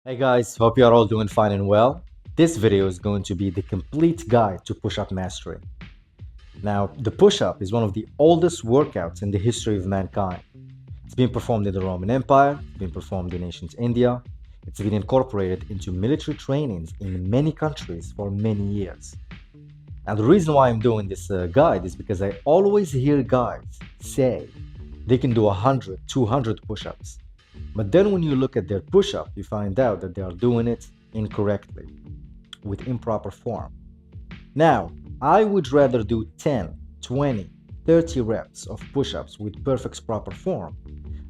Hey guys, hope you are all doing fine and well. This video is going to be the complete guide to push-up mastery. Now, the push-up is one of the oldest workouts in the history of mankind. It's been performed in the Roman Empire, it's been performed in ancient India, it's been incorporated into military trainings in many countries for many years. And the reason why I'm doing this guide is because I always hear guys say they can do 100, 200 push-ups. But then when you look at their push-up, you find out that they are doing it incorrectly, with improper form. Now, I would rather do 10, 20, 30 reps of push-ups with perfect proper form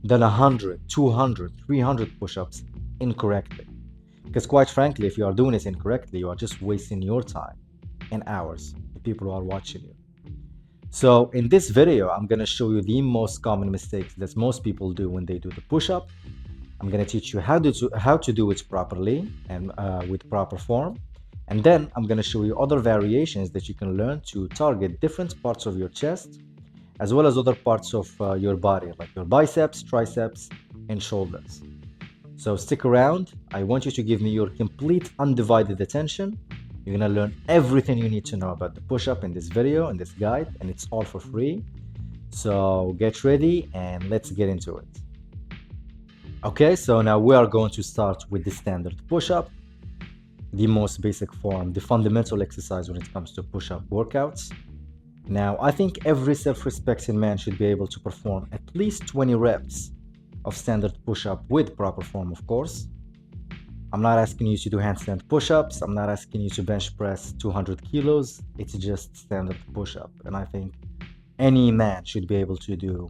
than 100, 200, 300 push-ups incorrectly. Because quite frankly, if you are doing this incorrectly, you are just wasting your time and hours, the people who are watching you. So in this video, I'm going to show you the most common mistakes that most people do when they do the push-up. I'm going to teach you how to do it properly and with proper form. And then I'm going to show you other variations that you can learn to target different parts of your chest, as well as other parts of your body, like your biceps, triceps, and shoulders. So stick around. I want you to give me your complete undivided attention. You're gonna learn everything you need to know about the push-up in this video, in this guide, and it's all for free. So get ready and let's get into it. Okay, so now we are going to start with the standard push-up, the most basic form, the fundamental exercise when it comes to push-up workouts. Now, I think every self-respecting man should be able to perform at least 20 reps of standard push-up with proper form, of course. I'm not asking you to do handstand push-ups. I'm not asking you to bench press 200 kilos. It's just standard push-up. And I think any man should be able to do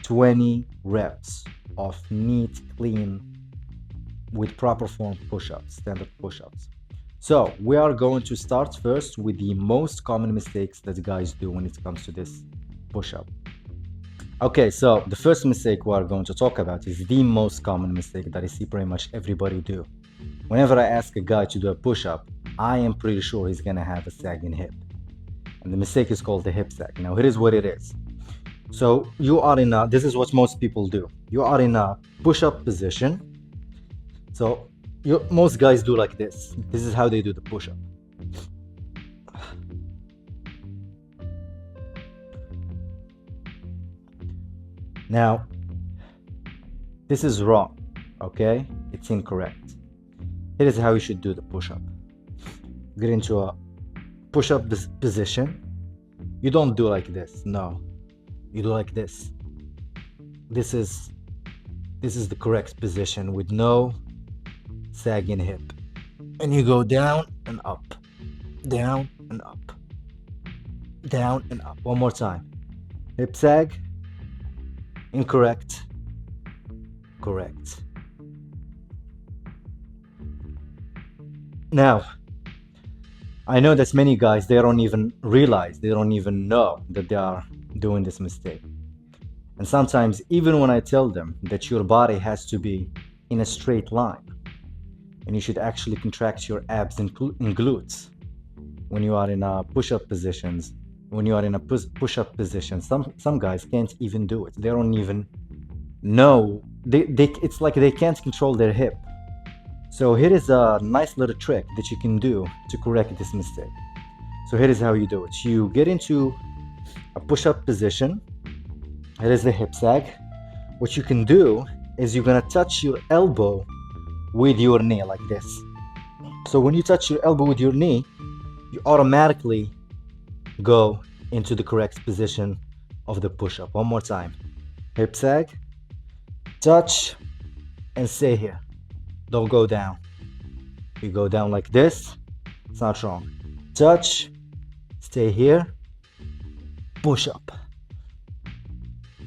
20 reps of neat, clean, with proper form push-ups, standard push-ups. So we are going to start first with the most common mistakes that guys do when it comes to this push-up. Okay, so the first mistake we are going to talk about is the most common mistake that I see pretty much everybody do. Whenever I ask a guy to do a push-up, I am pretty sure he's gonna have a sagging hip. And the mistake is called the hip sag. Now, here is what it is. So this is what most people do. You are in a push-up position. So most guys do like this. This is how they do the push-up. Now, this is wrong, okay? It's incorrect. Here is how you should do the push-up. Get into a push-up position. You don't do like this, no. You do like this. This is the correct position with no sagging hip. And you go down and up, down and up, down and up. One more time. Hip sag. Incorrect. Correct. Now, I know that many guys, they don't even realize, they don't even know that they are doing this mistake. And sometimes, even when I tell them that your body has to be in a straight line, and you should actually contract your abs and glutes when you are in push-up positions, when you are in a push-up position, some guys can't even do it. They don't even know. It's like they can't control their hip. So here is a nice little trick that you can do to correct this mistake. So here is how you do it. You get into a push-up position. Here is the hip sag. What you can do is you're gonna touch your elbow with your knee like this. So when you touch your elbow with your knee, you automatically go into the correct position of the push-up. One more time. Hip sag, touch, and stay here. Don't go down. You go down like this. It's not wrong. Touch, stay here, push up.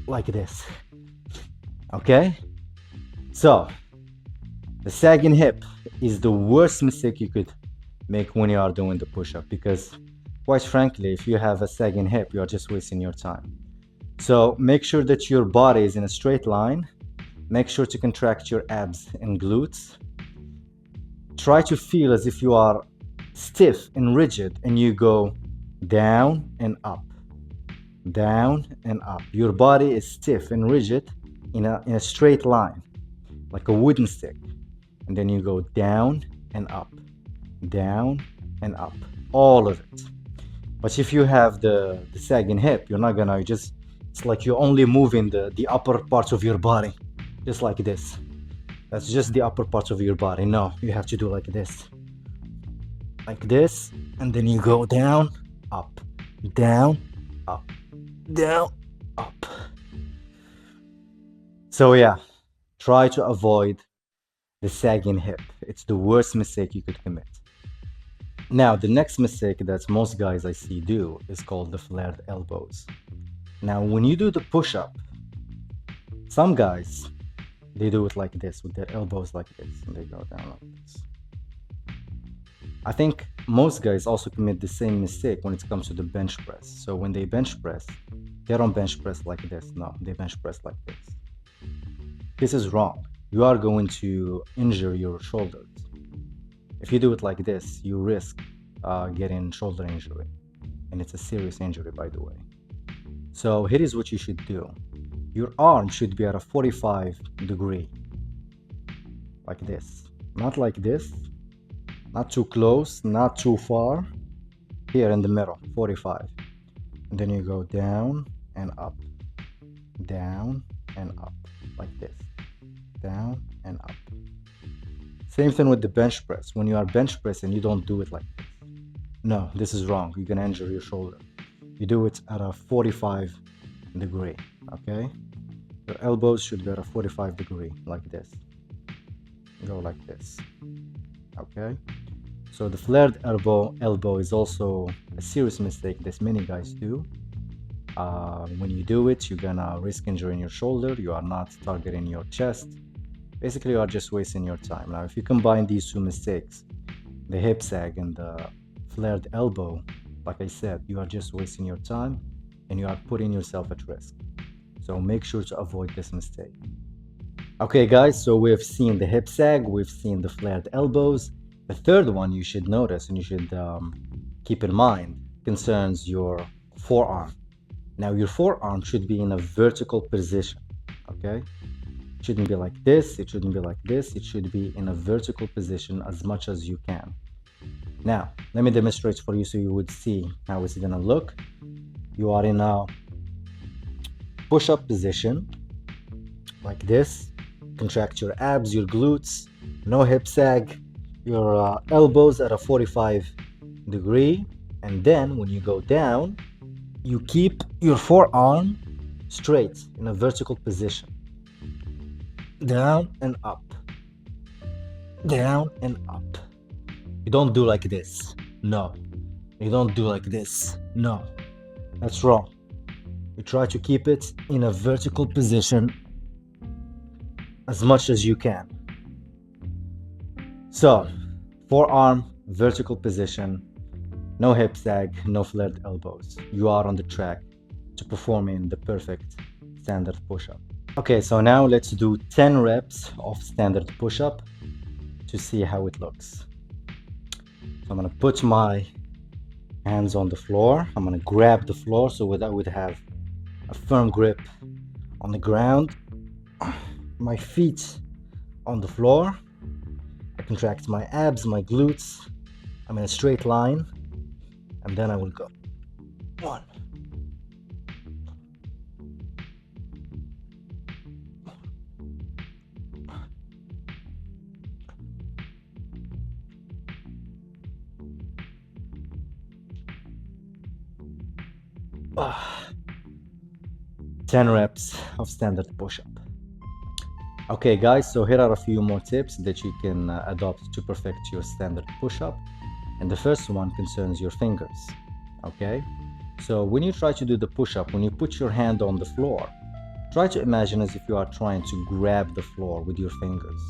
Like this. Okay? So, the sagging hip is the worst mistake you could make when you are doing the push-up, because quite frankly, if you have a sagging hip, you are just wasting your time. So make sure that your body is in a straight line. Make sure to contract your abs and glutes. Try to feel as if you are stiff and rigid, and you go down and up, down and up. Your body is stiff and rigid in a straight line, like a wooden stick. and then you go down and up, down and up, all of it. But if you have the sagging hip, you're not gonna, it's like you're only moving the upper parts of your body, just like this. That's just the upper parts of your body. No, you have to do like this, and then you go down, up, down, up, down, up. So yeah, try to avoid the sagging hip. It's the worst mistake you could commit. Now, the next mistake that most guys I see do is called the flared elbows. Now, when you do the push-up, some guys, they do it like this, with their elbows like this, and they go down like this. I think most guys also commit the same mistake when it comes to the bench press. So when they bench press, they don't bench press like this. No, they bench press like this. This is wrong. You are going to injure your shoulders. If you do it like this, you risk getting shoulder injury. And it's a serious injury, by the way. So here is what you should do. Your arm should be at a 45 degree, like this. Not like this, not too close, not too far. Here in the middle, 45. And then you go down and up, down and up, like this, down and up. Same thing with the bench press. When you are bench pressing, you don't do it like this. No, this is wrong. You're gonna injure your shoulder. You do it at a 45 degree, okay? Your elbows should be at a 45 degree, like this. Go like this, okay? So the flared elbow is also a serious mistake that many guys do. When you do it, you're gonna risk injuring your shoulder. You are not targeting your chest. Basically, you are just wasting your time. Now, if you combine these two mistakes, the hip sag and the flared elbow, like I said, you are just wasting your time and you are putting yourself at risk. So make sure to avoid this mistake. Okay, guys, so we've seen the hip sag, we've seen the flared elbows. The third one you should notice and you should keep in mind concerns your forearm. Now, your forearm should be in a vertical position, okay? It shouldn't be like this, it shouldn't be like this, it should be in a vertical position as much as you can. Now, let me demonstrate for you so you would see how it's gonna look. You are in a push-up position, like this. Contract your abs, your glutes, no hip sag, your elbows at a 45 degree. And then when you go down, you keep your forearm straight in a vertical position. Down and up. Down and up. You don't do like this. No. You don't do like this. No. That's wrong. You try to keep it in a vertical position as much as you can. So, forearm, vertical position, no hip sag, no flared elbows. You are on the track to performing the perfect standard push-up. Okay, so now let's do 10 reps of standard push-up to see how it looks. So I'm gonna put my hands on the floor. I'm gonna grab the floor so that I would have a firm grip on the ground. My feet on the floor. I contract my abs, my glutes. I'm in a straight line. And then I will go. 1. 10 reps of standard push-up. Okay guys, so here are a few more tips that you can adopt to perfect your standard push-up. And the first one concerns your fingers. Okay, so when you try to do the push-up, when you put your hand on the floor, try to imagine as if you are trying to grab the floor with your fingers.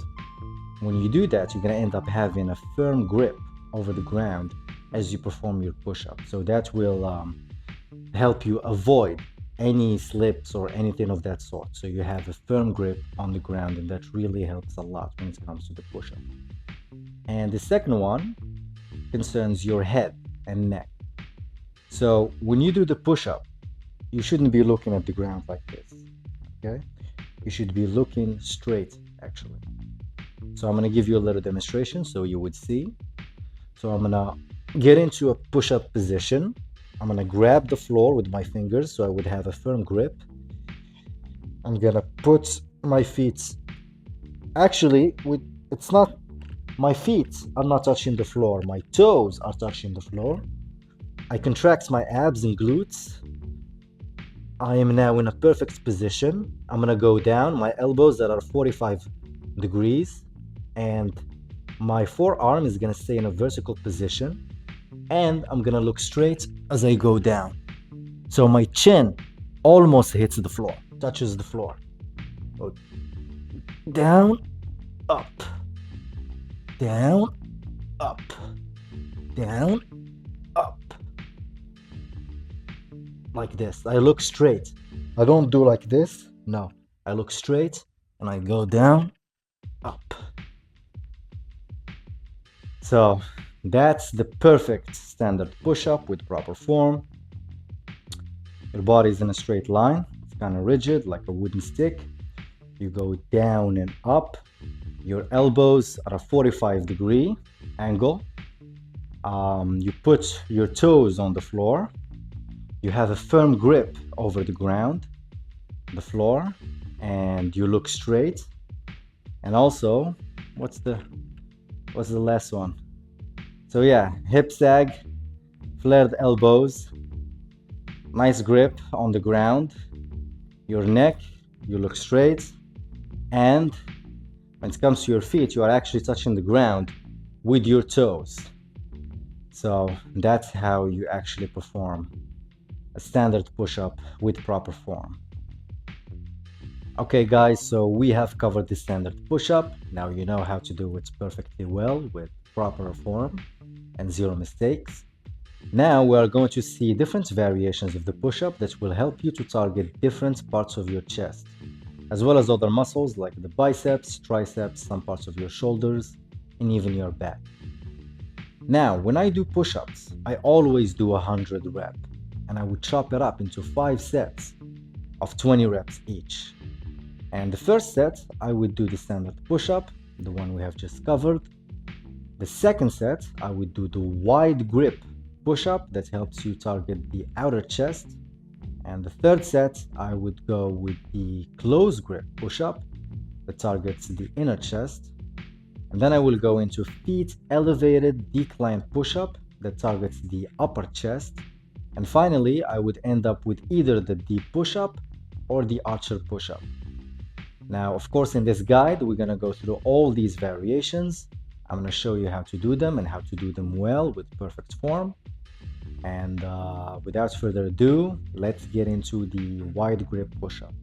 When you do that, you're going to end up having a firm grip over the ground as you perform your push-up. So that will help you avoid any slips or anything of that sort. So you have a firm grip on the ground, and that really helps a lot when it comes to the push-up. And the second one concerns your head and neck. So when you do the push-up, you shouldn't be looking at the ground like this, okay? You should be looking straight, actually. So I'm gonna give you a little demonstration so you would see. So I'm gonna get into a push-up position. I'm gonna grab the floor with my fingers so I would have a firm grip. I'm gonna put my feet, actually, it's not, my feet are not touching the floor, my toes are touching the floor. I contract my abs and glutes. I am now in a perfect position. I'm gonna go down, my elbows that are 45 degrees, and my forearm is gonna stay in a vertical position, and I'm gonna look straight as I go down. So my chin almost hits the floor, touches the floor. Go down, up, down, up, down, up. Like this. I look straight. I don't do like this. No. I look straight and I go down, up. So that's the perfect standard push-up with proper form. Your body is in a straight line. It's kind of rigid, like a wooden stick. You go down and up. Your elbows are a 45-degree angle. You put your toes on the floor. You have a firm grip over the ground, the floor, and you look straight. And also, what's the last one? So yeah, hip sag, flared elbows, nice grip on the ground, your neck, you look straight, and when it comes to your feet, you are actually touching the ground with your toes. So that's how you actually perform a standard push-up with proper form. Okay guys, so we have covered the standard push-up. Now you know how to do it perfectly well with proper form and zero mistakes. Now we are going to see different variations of the push-up that will help you to target different parts of your chest, as well as other muscles like the biceps, triceps, some parts of your shoulders, and even your back. Now, when I do push-ups, I always do 100 reps, and I would chop it up into 5 sets of 20 reps each. And the first set, I would do the standard push-up, the one we have just covered. The second set, I would do the wide grip push-up that helps you target the outer chest. And the third set, I would go with the close grip push-up that targets the inner chest. And then I will go into feet elevated decline push-up that targets the upper chest. And finally, I would end up with either the deep push-up or the archer push-up. Now, of course, in this guide, we're going to go through all these variations. I'm going to show you how to do them and how to do them well with perfect form. And without further ado, let's get into the wide grip push-up.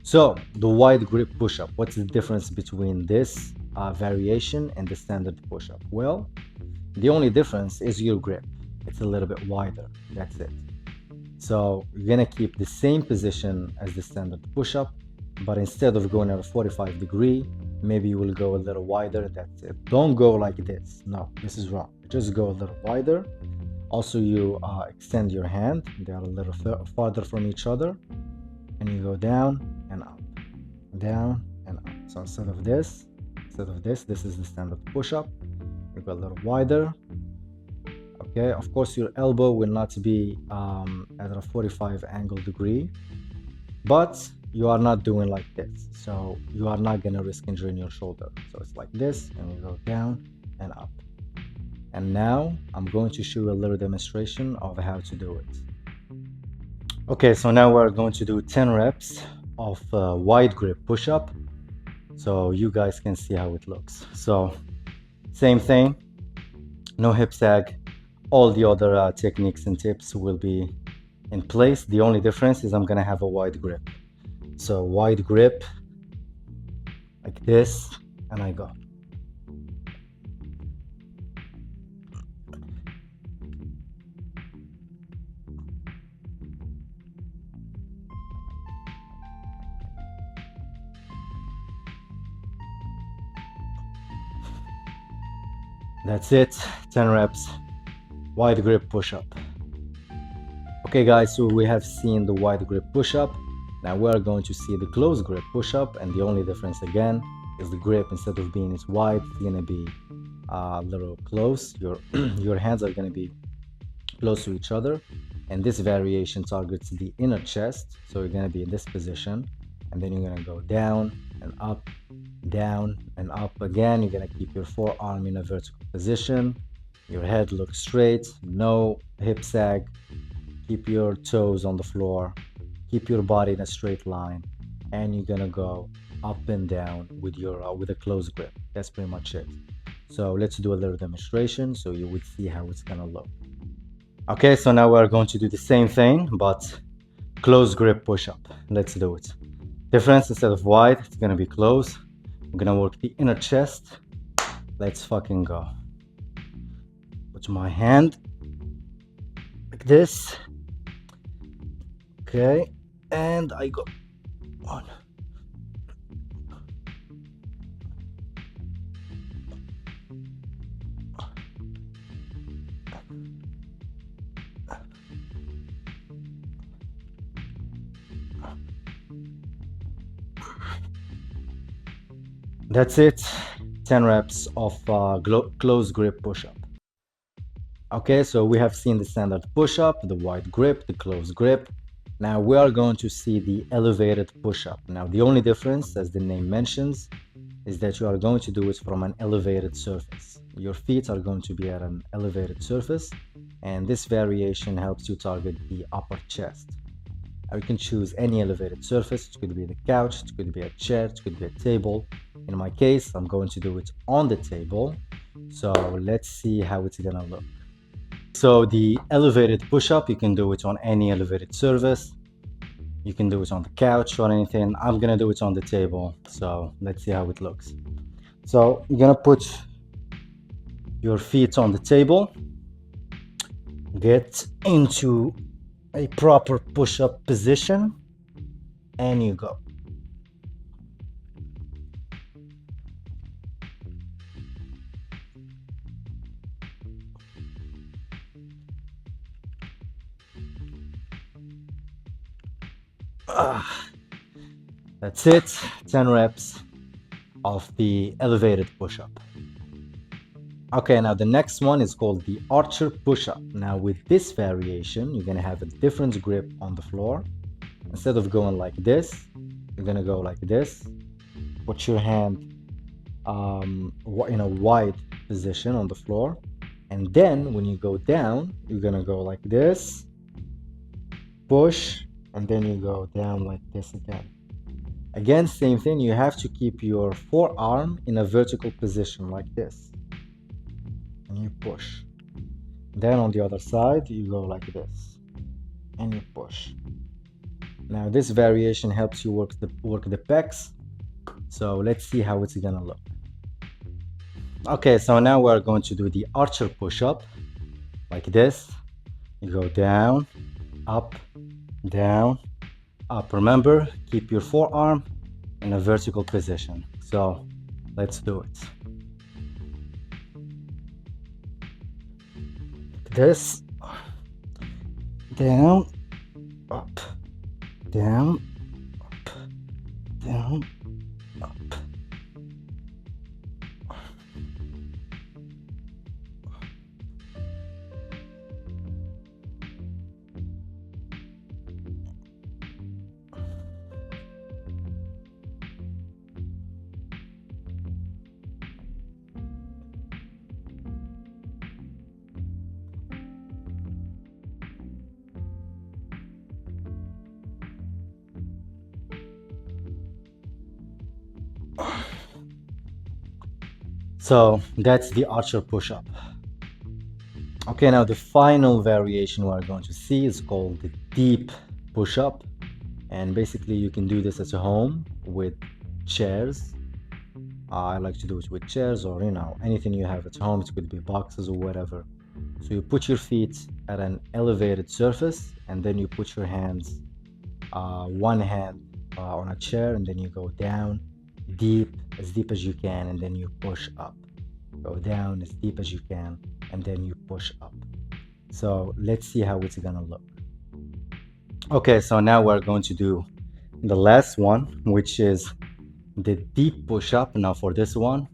So, the wide grip push-up, what's the difference between this variation and the standard push-up? Well, the only difference is your grip. It's a little bit wider, that's it. So you're gonna keep the same position as the standard push-up, but instead of going at a 45 degree, maybe you will go a little wider, that's it. Don't go like this, no, this is wrong. Just go a little wider. Also, you extend your hand, they are a little farther from each other, and you go down and up, down and up. So instead of this, this is the standard push-up. You go a little wider. Okay, of course your elbow will not be at a 45 angle degree, but you are not doing like this, so you are not going to risk injuring your shoulder. So it's like this, and you go down and up. And now I'm going to show you a little demonstration of how to do it. Okay, so now we're going to do 10 reps of wide grip push-up, so you guys can see how it looks. So same thing, no hip sag. All the other techniques and tips will be in place. The only difference is I'm gonna have a wide grip. So wide grip, like this, and I go. That's it, 10 reps. Wide grip push-up. Okay guys, so we have seen the wide grip push-up. Now we're going to see the close grip push-up, and the only difference again is the grip, instead of being as wide, it's going to be a little close. Your hands are going to be close to each other, and this variation targets the inner chest. So you're going to be in this position, and then you're going to go down and up again. You're going to keep your forearm in a vertical position, your head looks straight, no hip sag, keep your toes on the floor, keep your body in a straight line, and you're going to go up and down with your with a close grip. That's pretty much it. So let's do a little demonstration so you would see how it's going to look. Okay, so now we're going to do the same thing, but close grip push-up. Let's do it. Difference, instead of wide, it's gonna be close. I'm gonna work the inner chest. Let's fucking go. Put my hand like this. Okay, and I go on. That's it. 10 reps of close grip push-up. Okay, so we have seen the standard push-up, the wide grip, the close grip. Now we are going to see the elevated push-up. Now the only difference, as the name mentions, is that you are going to do it from an elevated surface. Your feet are going to be at an elevated surface, and this variation helps you target the upper chest. Now you can choose any elevated surface. It could be the couch, it could be a chair, it could be a table. In my case, I'm going to do it on the table. So let's see how it's gonna look. So the elevated push-up, you can do it on any elevated surface. You can do it on the couch or anything. I'm gonna do it on the table. So let's see how it looks. So you're gonna put your feet on the table, get into a proper push-up position, and you go. That's it. 10 reps of the elevated push-up. Okay, now the next one is called the archer push-up. Now with this variation, you're gonna have a different grip on the floor. Instead of going like this, you're gonna go like this. Put your hand in a wide position on the floor, and then when you go down, you're gonna go like this, push, and then you go down like this again. Again, same thing, you have to keep your forearm in a vertical position like this, and you push. Then on the other side, you go like this, and you push. Now this variation helps you work the pecs. So let's see how it's gonna look. Okay, so now we're going to do the archer push-up like this. You go down, up, down, up. Remember, keep your forearm in a vertical position. So let's do it. This, down, up, down, up, down, up. So that's the archer push-up. Okay, now the final variation we're going to see is called the deep push-up. And basically you can do this at home with chairs. I like to do it with chairs, or anything you have at home. It could be boxes or whatever. So you put your feet at an elevated surface, and then you put your hands, one hand on a chair, and then you go down deep, as deep as you can, and then you push up. Go down as deep as you can, and then you push up. So let's see how it's gonna look. Okay, so now we're going to do the last one, which is the deep push-up. Now for this one,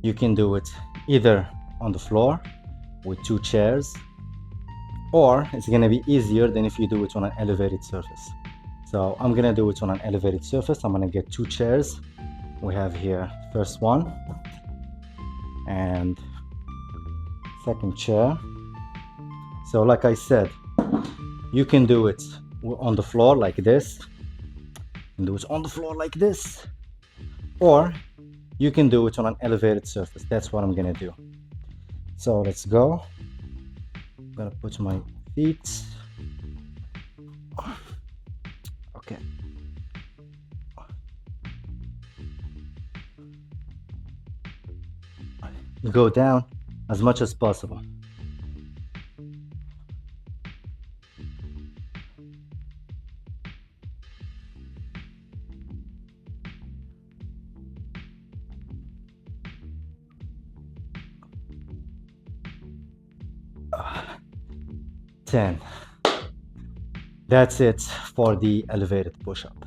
you can do it either on the floor with 2 chairs, or it's gonna be easier than if you do it on an elevated surface. So I'm gonna do it on an elevated surface. I'm gonna get 2 chairs. We have here first one and second chair. So like I said, you can do it on the floor like this, and do it on the floor like this, or you can do it on an elevated surface. That's what I'm gonna do. So let's go. I'm gonna put my feet. Okay. Go down as much as possible. Uh, 10. That's it for the elevated push-up.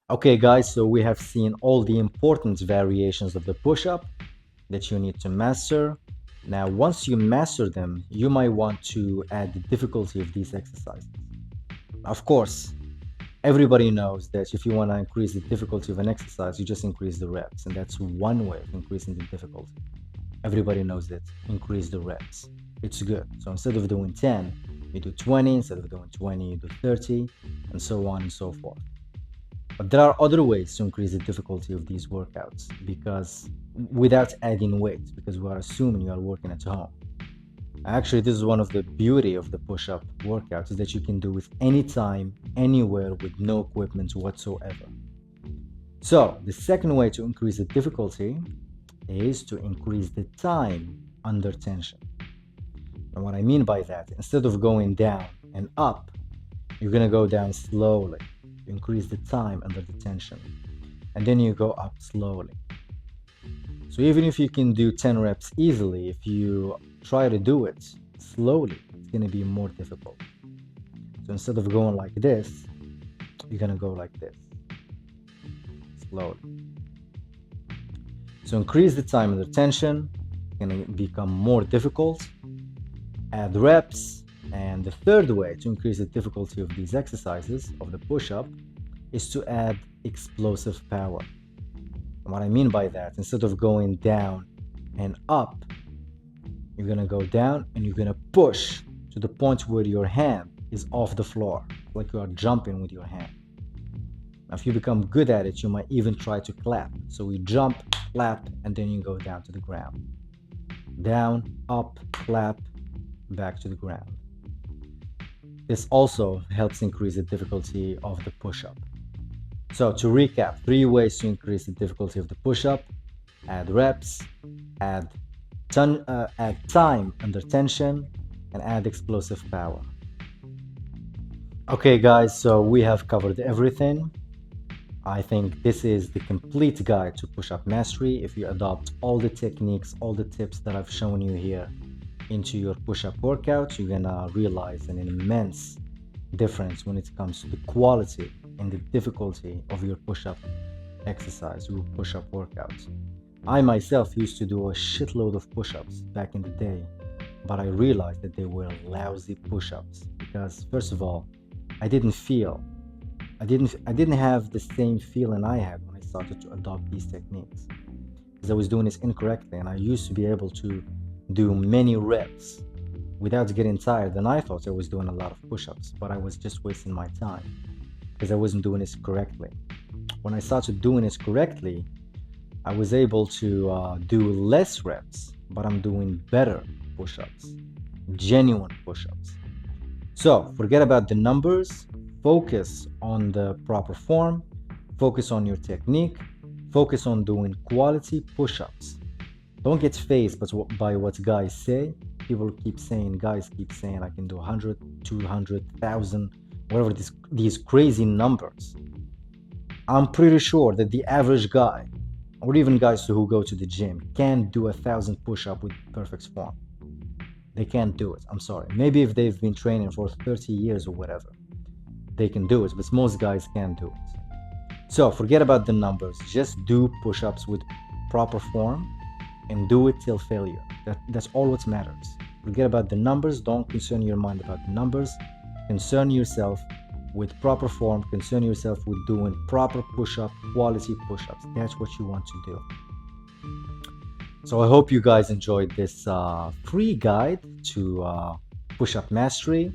Okay guys, so we have seen all the important variations of the push-up that you need to master. Now, once you master them, you might want to add the difficulty of these exercises. Of course, everybody knows that if you want to increase the difficulty of an exercise, you just increase the reps, and that's one way of increasing the difficulty. Everybody knows that. Increase the reps. It's good. So instead of doing 10, you do 20. Instead of doing 20, you do 30, and so on and so forth. But there are other ways to increase the difficulty of these workouts, because without adding weight, because we are assuming you are working at home. Actually, this is one of the beauty of the push-up workouts, is that you can do it anytime, anywhere, with no equipment whatsoever. So the second way to increase the difficulty is to increase the time under tension. And what I mean by that, instead of going down and up, you're gonna go down slowly. You increase the time under the tension, and then you go up slowly. So even if you can do 10 reps easily, if you try to do it slowly, it's gonna be more difficult. So instead of going like this, you're gonna go like this, slowly. So increase the time under tension, it's gonna become more difficult. Add reps. And the third way to increase the difficulty of these exercises, of the push-up, is to add explosive power. And what I mean by that, instead of going down and up, you're gonna go down and you're gonna push to the point where your hand is off the floor, like you are jumping with your hand. Now, if you become good at it, you might even try to clap. So we jump, clap, and then you go down to the ground. Down, up, clap, back to the ground. This also helps increase the difficulty of the push-up. So to recap, 3 ways to increase the difficulty of the push-up: add reps, add time under tension, and add explosive power. Okay guys, so we have covered everything. I think this is the complete guide to push-up mastery. If you adopt all the techniques, all the tips that I've shown you here into your push-up workout, you're gonna realize an immense difference when it comes to the quality and the difficulty of your push-up exercise, your push-up workouts. I myself used to do a shitload of push-ups back in the day, but I realized that they were lousy push-ups because, first of all, I didn't have the same feeling I had when I started to adopt these techniques, because I was doing this incorrectly, and I used to be able to do many reps without getting tired, and I thought I was doing a lot of push-ups, but I was just wasting my time because I wasn't doing this correctly. When I started doing this correctly, I was able to do less reps, but I'm doing better push-ups, genuine push-ups. So forget about the numbers, focus on the proper form, focus on your technique, focus on doing quality push-ups. Don't get fazed by what guys say. People keep saying, guys keep saying, I can do 100, 200, 1,000, whatever these crazy numbers. I'm pretty sure that the average guy, or even guys who go to the gym, can't do 1,000 push-up with perfect form. They can't do it. I'm sorry. Maybe if they've been training for 30 years or whatever. they can do it, but most guys can't do it. So forget about the numbers. Just do push-ups with proper form and do it till failure. That's all what matters. Forget about the numbers. Don't concern your mind about the numbers. Concern yourself with proper form. Concern yourself with doing proper push-up, quality push-ups. That's what you want to do. So I hope you guys enjoyed this free guide to push-up mastery.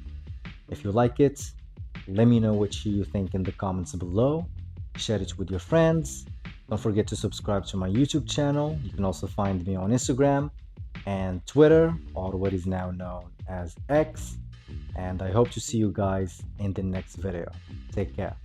If you like it, let me know what you think in the comments below. Share it with your friends. Don't forget to subscribe to my YouTube channel. You can also find me on Instagram and Twitter, or what is now known as X. And I hope to see you guys in the next video. Take care.